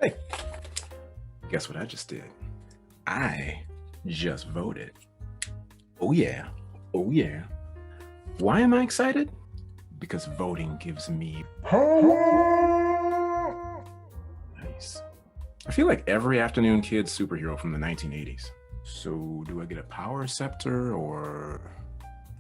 Hey, guess what I just did? I just voted. Oh yeah, oh yeah. Why am I excited? Because voting gives me power. Nice. I feel like every afternoon kid's superhero from the 1980s. So do I get a power scepter or...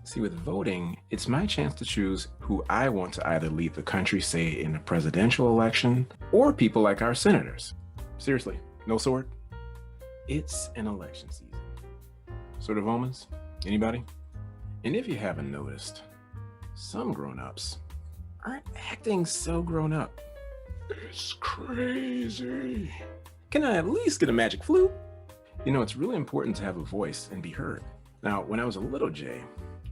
See, with voting, it's my chance to choose who I want to either lead the country, say, in a presidential election, or people like our senators. Seriously, no sword? It's an election season. Sort of omens? Anybody? And if you haven't noticed, some grown-ups aren't acting so grown up. It's crazy. Can I at least get a magic flute? You know, it's really important to have a voice and be heard. Now, when I was a little Jay,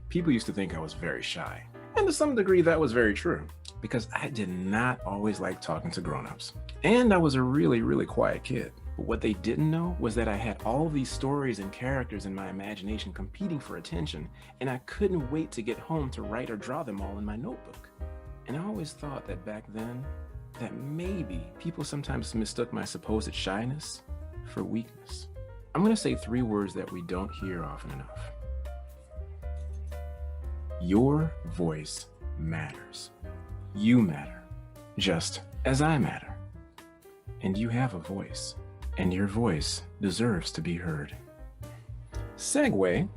people used to think I was very shy. And to some degree, that was very true, because I did not always like talking to grown-ups. And I was a really, really quiet kid. But what they didn't know was that I had all these stories and characters in my imagination competing for attention, and I couldn't wait to get home to write or draw them all in my notebook. And I always thought that back then, that maybe people sometimes mistook my supposed shyness for weakness. I'm gonna say 3 words that we don't hear often enough. Your voice matters. You matter, just as I matter. And you have a voice, and your voice deserves to be heard. Segue.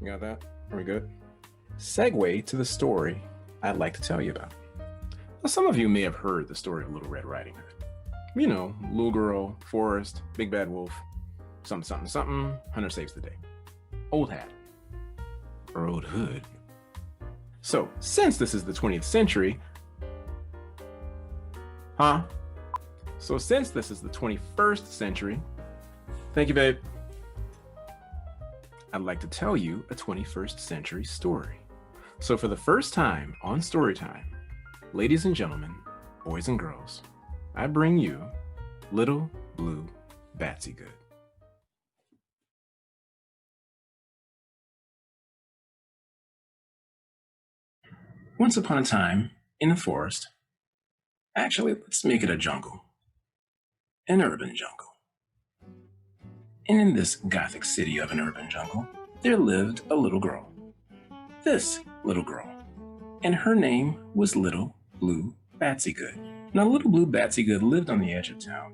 You got that? Are we good? Segue to the story I'd like to tell you about. Now, some of you may have heard the story of Little Red Riding Hood. You know, little girl, forest, big bad wolf, something, something, something, hunter saves the day. Old hat. Or old hood. So, since this is the 20th century, since this is the 21st century, thank you, babe. I'd like to tell you a 21st century story. So for the first time on Storytime, ladies and gentlemen, boys and girls, I bring you Little Blue Batsy Good. Once upon a time, in a forest, actually, let's make it a jungle, an urban jungle. And in this gothic city of an urban jungle, there lived a little girl. This little girl. And her name was Little Blue Batsy Good. Now, Little Blue Batsy Good lived on the edge of town.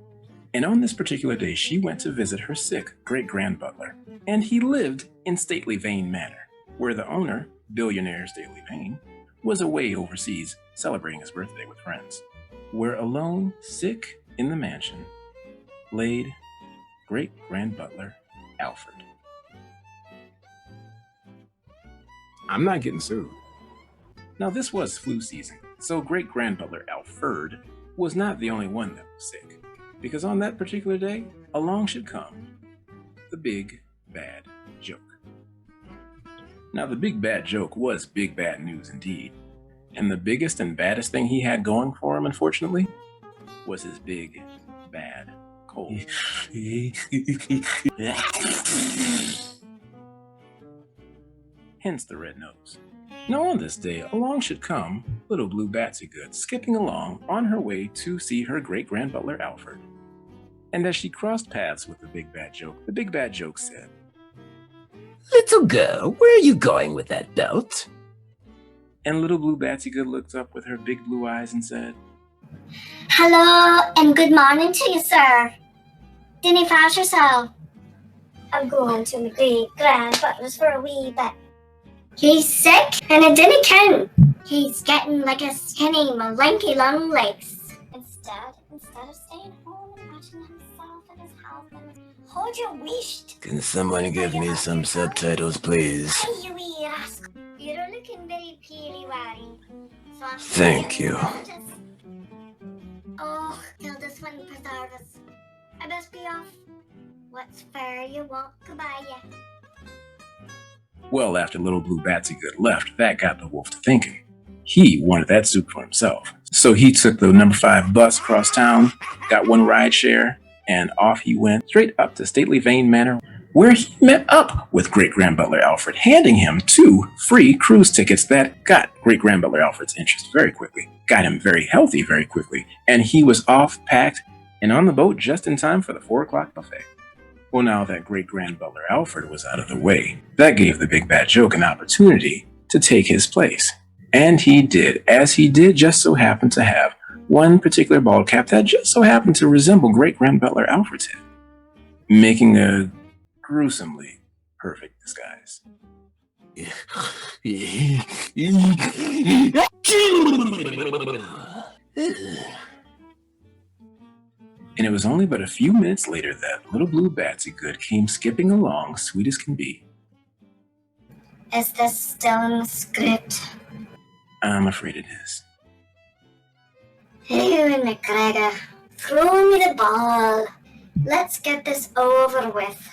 And on this particular day, she went to visit her sick great-grand-butler. And he lived in Stately Vane Manor, where the owner, billionaire Stately Vane, was away overseas celebrating his birthday with friends. Where alone, sick in the mansion, laid great-grand-butler Alfred. I'm not getting sued. Now, this was flu season, so great-grand-butler Alfred was not the only one that was sick, because on that particular day, along should come the big bad joke. Now, the big bad joke was big bad news indeed, and the biggest and baddest thing he had going for him, unfortunately, was his big bad cold. Hence the red nose. Now on this day, along should come Little Blue Batsy Good, skipping along on her way to see her great-grand-butler Alfred. And as she crossed paths with the big bad joke said, "Little girl, where are you going with that belt?" And Little Blue Batsy Good looked up with her big blue eyes and said, "Hello and good morning to you, sir. Dinny fast yourself. I'm going to my great-grandfather's for a wee bit. He's sick and it didn't count. He's getting like a skinny, malinky long legs. Instead of staying home and watching himself and his husband, hold your wished. Can someone give me some subtitles, please? Hey, you wee rascal. You're looking very peely-wary. So Thank you. Oh, till this one preserve us. I best be off. What's fair you won't goodbye ya. Well, after Little Blue Batsy Good left, that got the wolf to thinking. He wanted that soup for himself. So he took the number 5 bus across town, got one ride share, and off he went straight up to Stately Vane Manor, where he met up with great-grand butler Alfred, handing him 2 free cruise tickets that got great-grand butler Alfred's interest very quickly, got him very healthy very quickly, and he was off, packed, and on the boat just in time for the 4 o'clock buffet. Well, now that great-grand butler Alfred was out of the way, that gave the big bad joke an opportunity to take his place. And he did, as he did just so happen to have one particular bald cap that just so happened to resemble great-grand butler Alfred's head, making a gruesomely perfect disguise. And it was only but a few minutes later that little Blue Batsy Good came skipping along, sweet as can be. Is this still in the script? I'm afraid it is. Hey, McGregor, throw me the ball. Let's get this over with.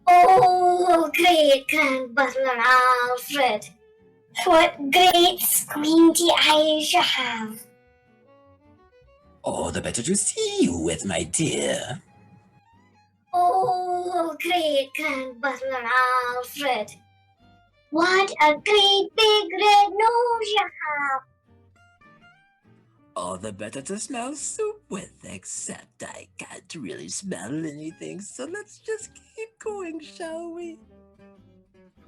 Oh, great Grand Butler Alfred. What great squinty eyes you have. All the better to see you with, my dear. Oh, great Grand Butler Alfred. What a great big red nose you have. All the better to smell soup with, except I can't really smell anything, so let's just keep going, shall we?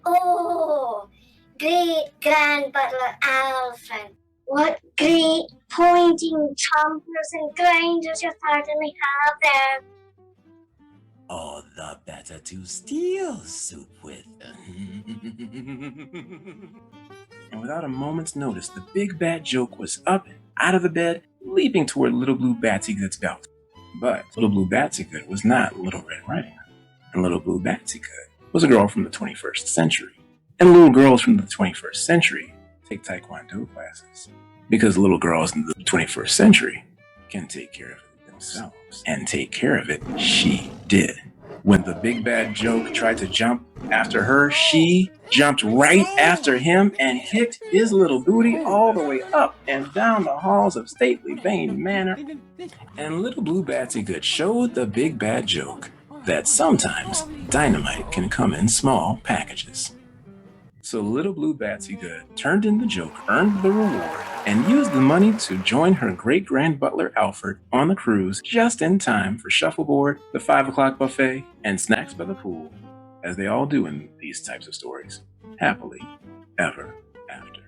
Oh, great Grand Butler Alfred. What great pointing chompers and grinders you certainly have there. All the better to steal soup with. And without a moment's notice, the big bad joke was up, out of the bed, leaping toward little Blue Batsy Good's belt. But little Blue Batsy Good was not Little Red Riding Hood. And little Blue Batsy Good was a girl from the 21st century. And little girls from the 21st century take Taekwondo classes. Because little girls in the 21st century can take care of it themselves. And take care of it she did. When the big bad joke tried to jump after her, she jumped right after him and kicked his little booty all the way up and down the halls of stately Vane Manor. And little Blue Batsy Good showed the big bad joke that sometimes dynamite can come in small packages. So little Blue Batsy Good turned in the joke, earned the reward, and used the money to join her great-grand butler Alfred on the cruise just in time for shuffleboard, the 5 o'clock buffet, and snacks by the pool, as they all do in these types of stories, happily ever after.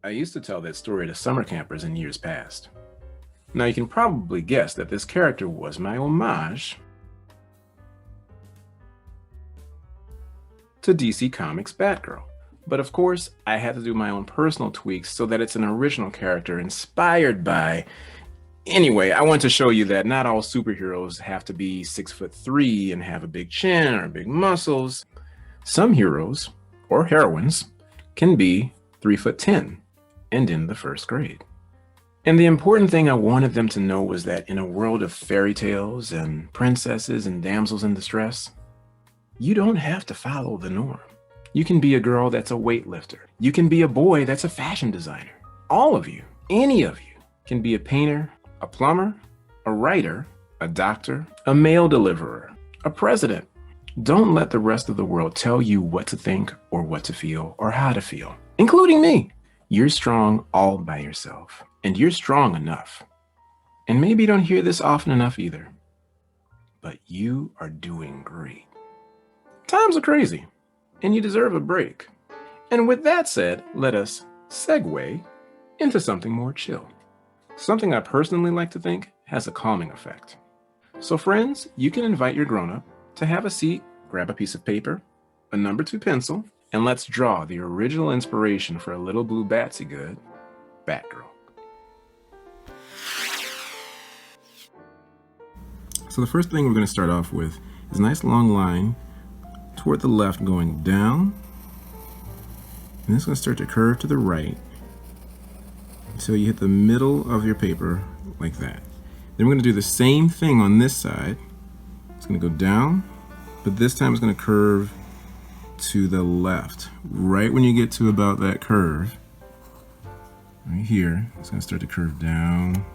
I used to tell that story to summer campers in years past. Now you can probably guess that this character was my homage to DC Comics' Batgirl. But of course, I had to do my own personal tweaks so that it's an original character inspired by... Anyway, I want to show you that not all superheroes have to be 6'3" and have a big chin or big muscles. Some heroes, or heroines, can be 3'10" and in the 1st grade. And the important thing I wanted them to know was that in a world of fairy tales and princesses and damsels in distress, you don't have to follow the norm. You can be a girl that's a weightlifter. You can be a boy that's a fashion designer. All of you, any of you, can be a painter, a plumber, a writer, a doctor, a mail deliverer, a president. Don't let the rest of the world tell you what to think or what to feel or how to feel, including me. You're strong all by yourself, and you're strong enough. And maybe you don't hear this often enough either, but you are doing great. Times are crazy, and you deserve a break. And with that said, let us segue into something more chill. Something I personally like to think has a calming effect. So friends, you can invite your grown-up to have a seat, grab a piece of paper, a number 2 pencil, and let's draw the original inspiration for a little Blue Batsy Good, Batgirl. So the first thing we're going to start off with is a nice long line toward the left going down, and it's going to start to curve to the right until you hit the middle of your paper like that. Then we're going to do the same thing on this side. It's going to go down, but this time it's going to curve to the left. Right when you get to about that curve, right here, it's going to start to curve down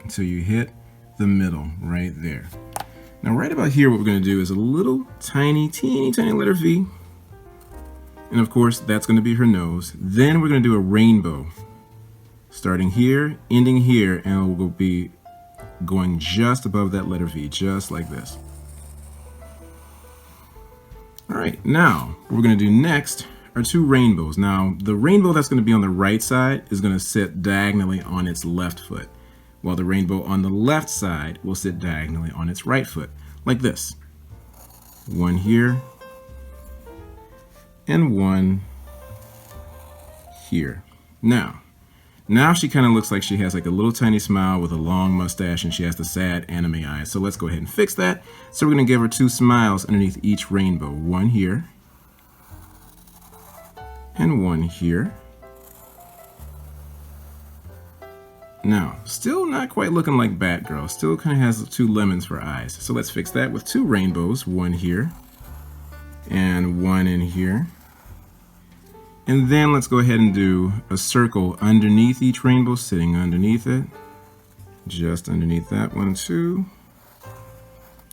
until you hit the middle right there. Now right about here, what we're going to do is a little teeny tiny letter V. And of course, that's going to be her nose. Then we're going to do a rainbow. Starting here, ending here, and we'll be going just above that letter V, just like this. All right, now what we're going to do next are two rainbows. Now, the rainbow that's going to be on the right side is going to sit diagonally on its left foot, while the rainbow on the left side will sit diagonally on its right foot, like this. One here, and one here. Now she kind of looks like she has like a little tiny smile with a long mustache, and she has the sad anime eyes. So let's go ahead and fix that. So we're going to give her two smiles underneath each rainbow. One here, and one here. Now, still not quite looking like Batgirl. Still kind of has two lemons for eyes. So let's fix that with two rainbows. One here, and one in here. And then let's go ahead and do a circle underneath each rainbow, sitting underneath it. Just underneath that one too.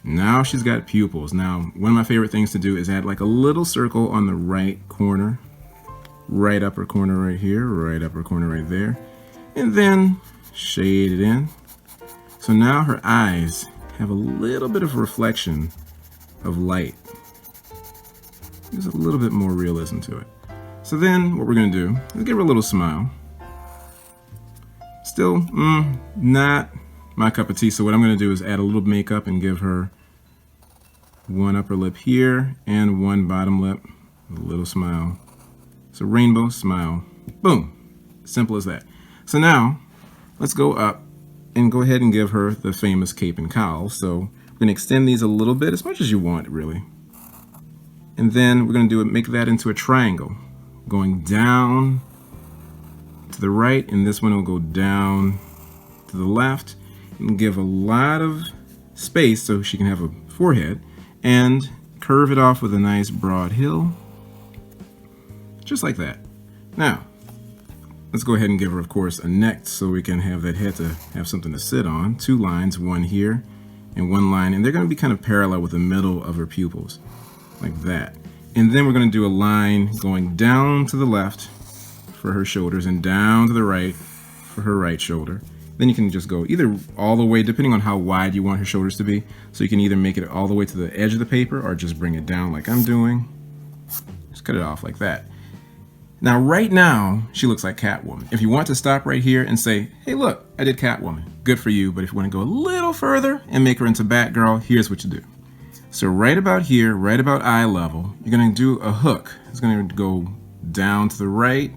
Now she's got pupils. Now, one of my favorite things to do is add like a little circle on the right corner. Right upper corner right here, right upper corner right there. And then shade it in. So now her eyes have a little bit of reflection of light. There's a little bit more realism to it. So then what we're going to do is give her a little smile. Still, not my cup of tea. So what I'm going to do is add a little makeup and give her one upper lip here and one bottom lip. A little smile. So rainbow, smile, boom. Simple as that. So now let's go up and go ahead and give her the famous cape and cowl. So we're going to extend these a little bit, as much as you want, really. And then we're going to make that into a triangle, going down to the right, and this one will go down to the left, and give a lot of space so she can have a forehead, and curve it off with a nice broad hill, just like that. Now, let's go ahead and give her, of course, a neck so we can have that head to have something to sit on. Two lines, one here and one line, and they're going to be kind of parallel with the middle of her pupils, like that. And then we're going to do a line going down to the left for her shoulders and down to the right for her right shoulder. Then you can just go either all the way, depending on how wide you want her shoulders to be. So you can either make it all the way to the edge of the paper or just bring it down like I'm doing. Just cut it off like that. Now, right now, she looks like Catwoman. If you want to stop right here and say, hey, look, I did Catwoman, good for you. But if you want to go a little further and make her into Batgirl, here's what you do. So right about here, right about eye level, you're going to do a hook. It's going to go down to the right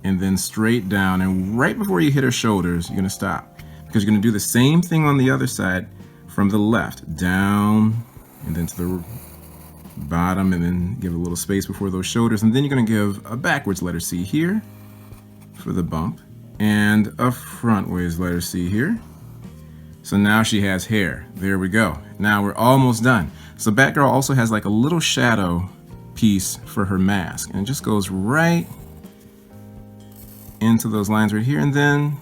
and then straight down. And right before you hit her shoulders, you're going to stop. Because you're going to do the same thing on the other side from the left. Down and then to the bottom, and then give a little space before those shoulders. And then you're going to give a backwards letter C here for the bump. And a frontways letter C here. So now she has hair. There we go. Now we're almost done. So Batgirl also has like a little shadow piece for her mask, and it just goes right into those lines right here, and then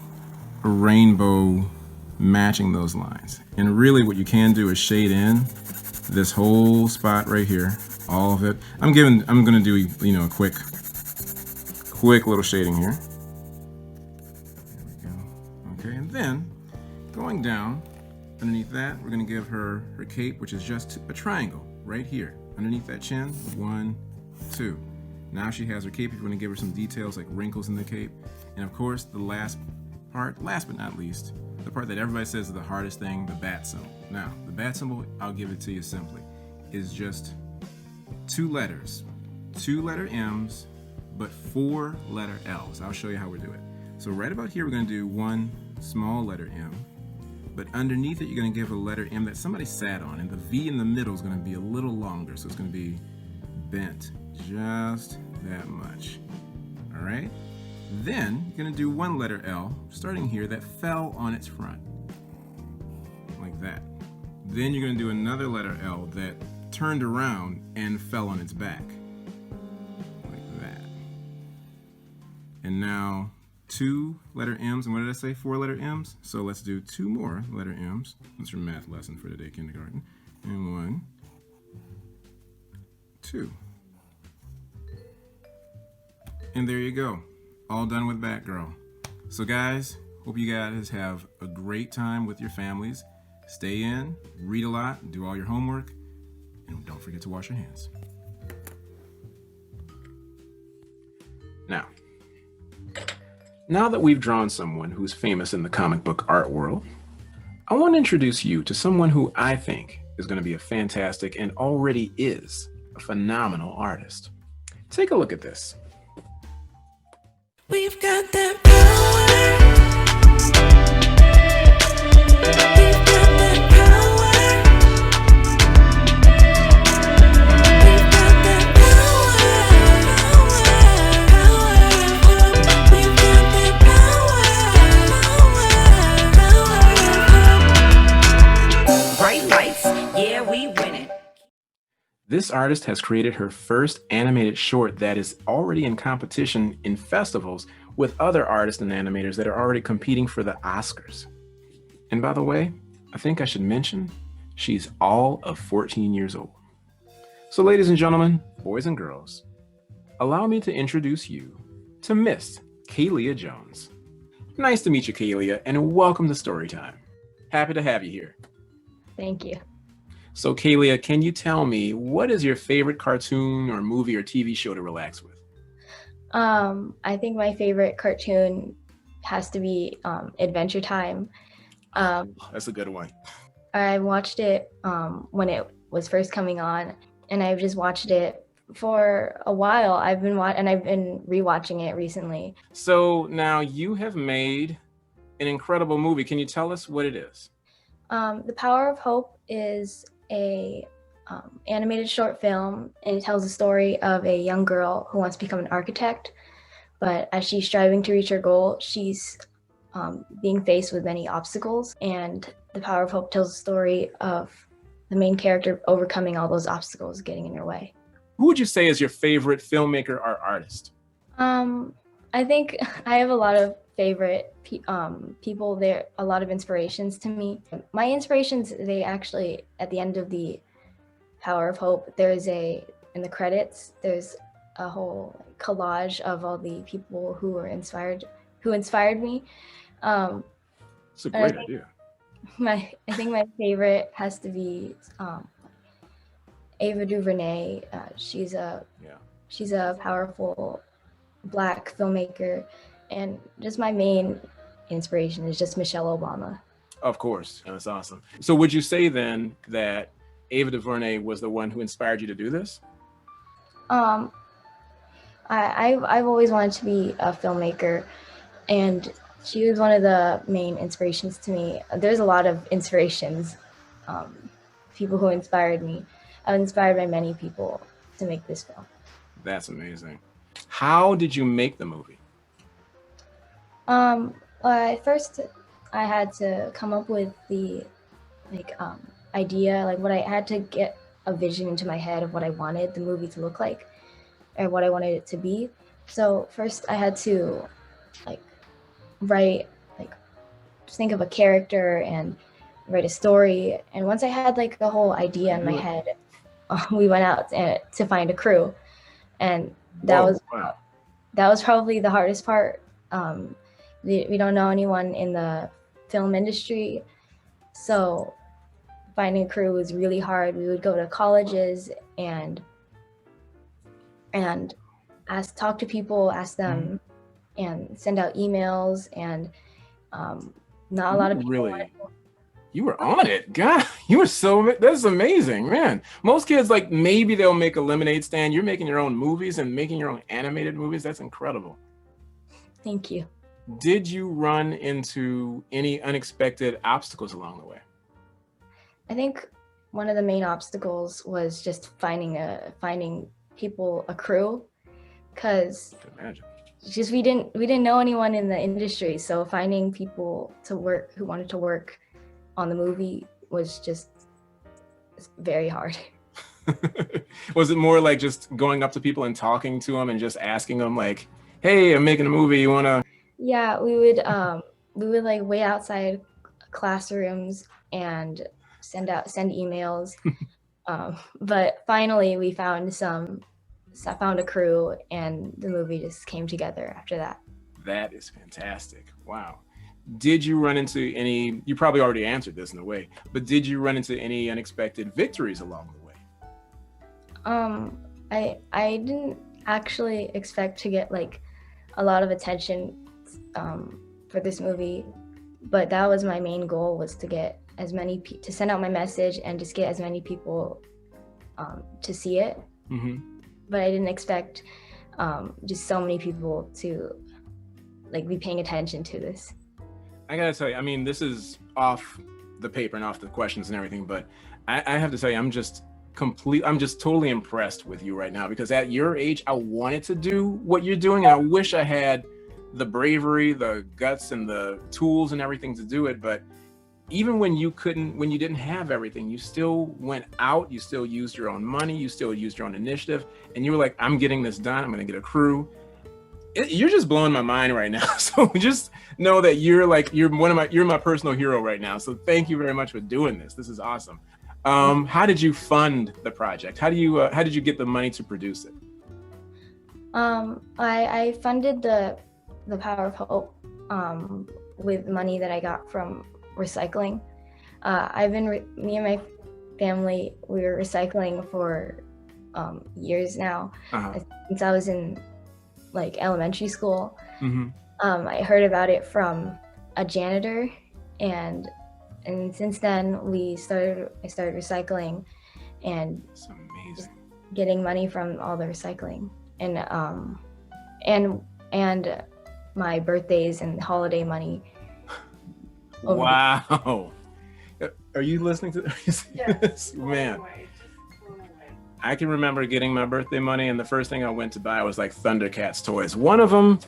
a rainbow matching those lines. And really what you can do is shade in this whole spot right here, all of it. I'm gonna do, you know, a quick little shading here. There we go. Okay, and then going down underneath that, we're going to give her her cape, which is just a triangle right here underneath that chin. 1, 2. Now she has her cape. You're going to give her some details like wrinkles in the cape. And of course, the last part, last but not least, the part that everybody says is the hardest thing, the bat symbol. Now, the bat symbol, I'll give it to you simply, is just 2 letters. 2 letter M's, but 4 letter L's. I'll show you how we do it. So right about here, we're going to do 1 small letter M. But underneath it, you're going to give a letter M that somebody sat on, and the V in the middle is going to be a little longer, so it's going to be bent just that much. All right? Then you're going to do 1 letter L, starting here, that fell on its front, like that. Then you're going to do another letter L that turned around and fell on its back, like that. And now 2 letter M's, and what did I say? 4 letter M's. So let's do 2 more letter M's. That's your math lesson for today, kindergarten. And 1, 2. And there you go. All done with Batgirl. So guys, hope you guys have a great time with your families. Stay in, read a lot, do all your homework, and don't forget to wash your hands. Now that we've drawn someone who's famous in the comic book art world, I want to introduce you to someone who I think is going to be a fantastic and already is a phenomenal artist. Take a look at this. We've got that power. We've got that power. We've got that power. We've got that power. Bright lights, yeah, we winning. This artist has created her first animated short that is already in competition in festivals with other artists and animators that are already competing for the Oscars. And by the way, I think I should mention, she's all of 14 years old. So ladies and gentlemen, boys and girls, allow me to introduce you to Miss Kalia Jones. Nice to meet you, Kalia, and welcome to Storytime. Happy to have you here. Thank you. So Kalia, can you tell me what is your favorite cartoon or movie or TV show to relax with? I think my favorite cartoon has to be Adventure Time. That's a good one. I watched it when it was first coming on, and I've just watched it for a while. I've been rewatching it recently. So now you have made an incredible movie. Can you tell us what it is? The Power of Hope is a animated short film, and it tells the story of a young girl who wants to become an architect, but as she's striving to reach her goal, she's being faced with many obstacles, and The Power of Hope tells the story of the main character overcoming all those obstacles getting in her way. Who would you say is your favorite filmmaker or artist? I think I have a lot of favorite people. There a lot of inspirations to me. My inspirations, they actually, at the end of The Power of Hope, in the credits, there's a whole collage of all the people who inspired me. It's a great idea. I think my favorite has to be Ava DuVernay. She's a powerful Black filmmaker, and just my main inspiration is just Michelle Obama. Of course, that's awesome. So would you say then that Ava DuVernay was the one who inspired you to do this? I've always wanted to be a filmmaker, and she was one of the main inspirations to me. There's a lot of inspirations, people who inspired me. I was inspired by many people to make this film. That's amazing. How did you make the movie? First I had to come up with the idea, what I had to get a vision into my head of what I wanted the movie to look like, or what I wanted it to be. So first I had to just think of a character and write a story. And once I had a whole idea in my head, we went out to find a crew, and that was probably the hardest part. We don't know anyone in the film industry, so finding a crew was really hard. We would go to colleges and talk to people, ask them, and send out emails, and not a lot of people. Really? You were on it. God, that's amazing, man. Most kids, maybe they'll make a lemonade stand. You're making your own movies and making your own animated movies. That's incredible. Thank you. Did you run into any unexpected obstacles along the way? I think one of the main obstacles was just finding people, a crew, because we didn't know anyone in the industry. So finding people to work who wanted to work on the movie was just very hard. Was it more just going up to people and talking to them and just asking them hey, I'm making a movie, you want to Yeah, we would like wait outside classrooms and send emails. But finally we found found a crew, and the movie just came together after that. That is fantastic. Wow. Did you run into any, you probably already answered this in a way, but did you run into any unexpected victories along the way? I didn't actually expect to get like a lot of attention for this movie, but that was my main goal, was to get as many to send out my message and just get as many people to see it. But I didn't expect just so many people to like be paying attention to this. I gotta tell you, I mean, this is off the paper and off the questions and everything, but I have to tell you, I'm just totally impressed with you right now, because at your age, I wanted to do what you're doing, and I wish I had the bravery, the guts, and the tools and everything to do it. But even when you didn't have everything, you still went out, you still used your own money, you still used your own initiative, and you were like, I'm getting this done, I'm gonna get a crew. You're just blowing my mind right now. So just know that you're my personal hero right now. So thank you very much for doing this. This is awesome. How did you fund the project? How did you get the money to produce it? I funded the Power of Hope with money that I got from recycling. Me and my family, we were recycling for years now. Since I was in like elementary school. I heard about it from a janitor, and since then I started recycling and just getting money from all the recycling, and my birthdays and holiday money. Wow. Are you listening to this? Man. I can remember getting my birthday money, and the first thing I went to buy was like Thundercats toys. One of them,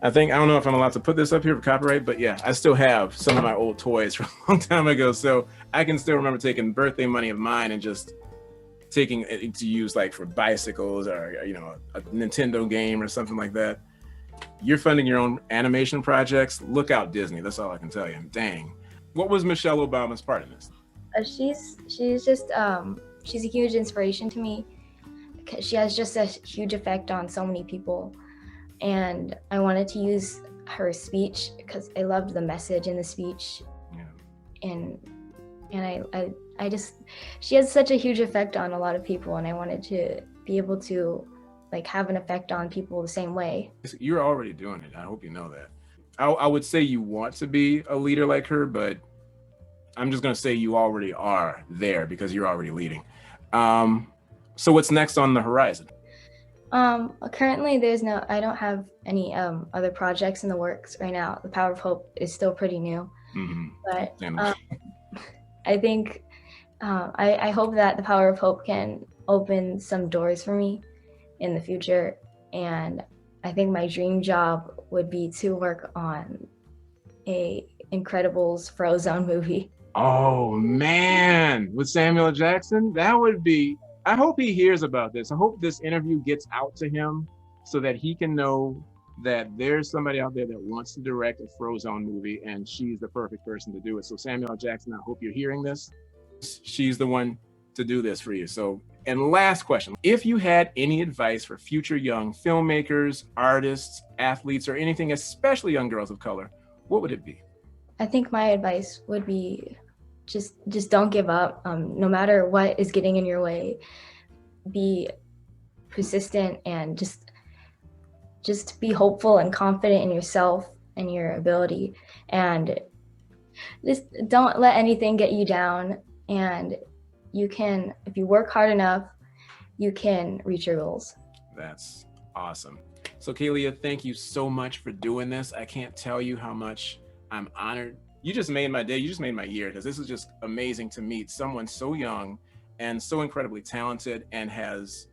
I don't know if I'm allowed to put this up here for copyright, but yeah, I still have some of my old toys from a long time ago. So I can still remember taking birthday money of mine and just taking it to use like for bicycles or, you know, a Nintendo game or something like that. You're funding your own animation projects. Look out, Disney. That's all I can tell you. Dang. What was Michelle Obama's part in this? She's just she's a huge inspiration to me. She has just a huge effect on so many people, and I wanted to use her speech because I loved the message in the speech. Yeah. And I just, she has such a huge effect on a lot of people, and I wanted to be able to like have an effect on people the same way. You're already doing it. I hope you know that. I would say you want to be a leader like her, but I'm just going to say you already are there because you're already leading. So what's next on the horizon? Currently I don't have any other projects in the works right now. The Power of Hope is still pretty new, but I think I hope that the Power of Hope can open some doors for me in the future. And I think my dream job would be to work on a Incredibles Frozone movie. Oh man, with Samuel Jackson? That would be, I hope he hears about this. I hope this interview gets out to him so that he can know that there's somebody out there that wants to direct a Frozone movie, and she's the perfect person to do it. So Samuel Jackson, I hope you're hearing this. She's the one to do this for you. So, and last question, if you had any advice for future young filmmakers, artists, athletes, or anything, especially young girls of color, what would it be? I think my advice would be just don't give up. No matter what is getting in your way, be persistent and just be hopeful and confident in yourself and your ability, and just don't let anything get you down. And you can, if you work hard enough, you can reach your goals. That's awesome. So Kalia, thank you so much for doing this. I can't tell you how much I'm honored. You just made my day. You just made my year, because this is just amazing to meet someone so young and so incredibly talented and has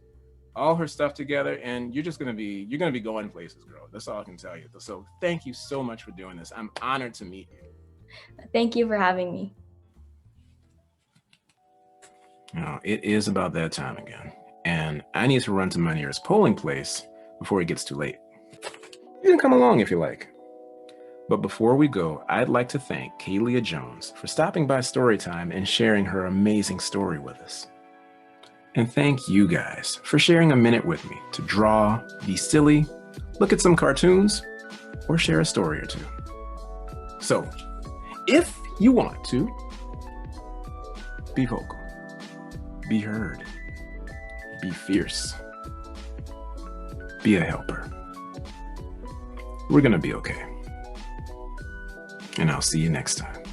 all her stuff together. And you're gonna be going places, girl. That's all I can tell you. So thank you so much for doing this. I'm honored to meet you. Thank you for having me. Now, it is about that time again, and I need to run to my nearest polling place before it gets too late. You can come along if you like. But before we go, I'd like to thank Kalia Jones for stopping by Storytime and sharing her amazing story with us. And thank you guys for sharing a minute with me to draw, be silly, look at some cartoons, or share a story or two. So, if you want to, be vocal, be heard, be fierce, be a helper. We're gonna be okay. And I'll see you next time.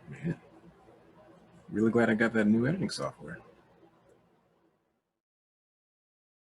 Man, really glad I got that new editing software.